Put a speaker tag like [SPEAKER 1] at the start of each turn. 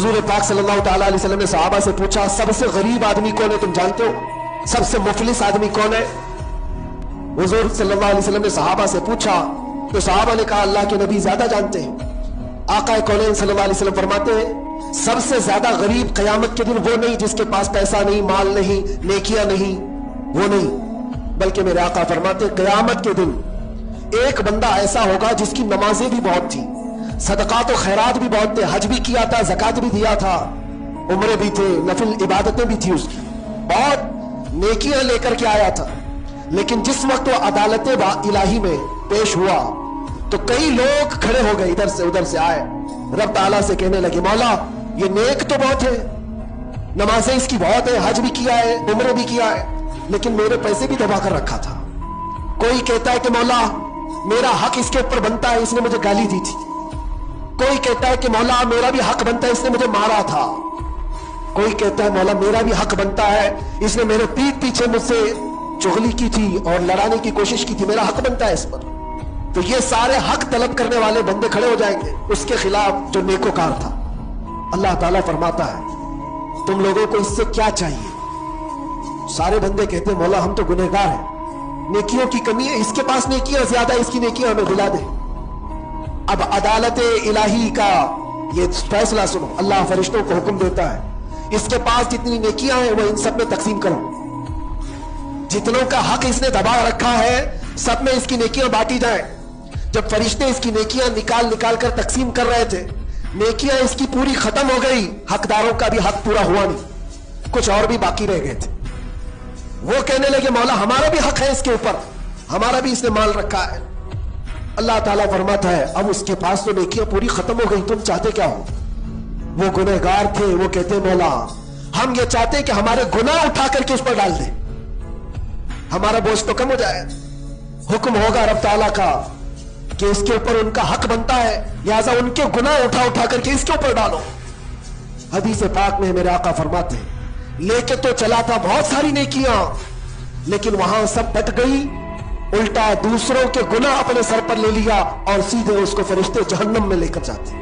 [SPEAKER 1] हुजूर पाक सल्लल्लाहु तआला अलैहि वसल्लम ने सहाबा से पूछा, सबसे गरीब आदमी कौन है, तुम जानते हो? सबसे मुफलिस आदमी कौन है? हुजूर सल्लल्लाहु अलैहि वसल्लम ने सहाबा से पूछा तो सहाबा ने कहा, अल्लाह के नबी ज्यादा जानते हैं। आका कौनैन सल्लल्लाहु अलैहि वसल्लम फरमाते हैं, सबसे ज्यादा गरीब क़यामत के दिन वो नहीं जिसके पास पैसा नहीं, माल नहीं, नेकियां नहीं, वो नहीं, बल्कि मेरे आका फरमाते हैं क़यामत के दिन एक बंदा ऐसा होगा जिसकी नमाजें भी बहुत थी, सदकात और खैरात भी बहुत थे, हज भी किया था, ज़कात भी दिया था, उम्रे भी थे, नफिल इबादतें भी थी, उसकी बहुत नेकियां लेकर के आया था। लेकिन जिस वक्त वो अदालत इलाही में पेश हुआ तो कई लोग खड़े हो गए, इधर से उधर से आए, रब ताला से कहने लगे, मौला ये नेक तो बहुत है, नमाजें इसकी बहुत है, हज भी किया है, उम्रे भी किया है, लेकिन मेरे पैसे भी दबा कर रखा था। कोई कहता है कि मौला मेरा हक इसके ऊपर बनता है, इसने मुझे गाली दी थी। कोई कहता है कि मौला मेरा भी हक बनता है, इसने मुझे मारा था। कोई कहता है मौला मेरा भी हक बनता है, इसने मेरे पीठ पीछे मुझसे चुगली की थी और लड़ाने की कोशिश की थी, मेरा हक बनता है इस पर। तो ये सारे हक तलब करने वाले बंदे खड़े हो जाएंगे उसके खिलाफ जो नेकोकार था। अल्लाह ताला फरमाता है, तुम लोगों को इससे क्या चाहिए? सारे बंदे कहते हैं, मौला हम तो गुनहगार हैं, नेकियों की कमी है, इसके पास नेकियां ज्यादा, इसकी नेकियां हमें दिला दे। अब अदालत इलाही का ये फैसला सुनो, अल्लाह फरिश्तों को हुक्म देता है, इसके पास जितनी नेकियां हैं वो इन सब में तकसीम करो, जितनों का हक इसने दबा रखा है सब में इसकी नेकियां बांटी जाए। जब फरिश्ते इसकी नेकियां निकाल निकाल कर तकसीम कर रहे थे, नेकियां इसकी पूरी खत्म हो गई, हकदारों का भी हक पूरा हुआ नहीं, कुछ और भी बाकी रह गए थे। वो कहने लगे, मौला हमारा भी हक है इसके ऊपर, हमारा भी इसने माल रखा है। अल्लाह ताला फरमाता है, अब उसके पास तो नेकियां पूरी खत्म हो गई, तुम चाहते क्या हो? वो गुनहगार थे, वो कहते मौला हम ये चाहते हैं कि हमारे गुनाह उठा करके उस पर डाल दे, हमारा बोझ तो कम हो जाए। हुक्म होगा रब ताला का कि इसके ऊपर उनका हक बनता है, लिहाजा उनके गुनाह उठा उठा करके इसके ऊपर डालो। हदीस पाक में मेरे आका फरमाते हैं, लेके तो चला था बहुत सारी नेकियां, लेकिन वहां सब बट गई, उल्टा दूसरों के गुनाह अपने सर पर ले लिया और सीधे उसको फरिश्ते जहन्नम में लेकर जाते।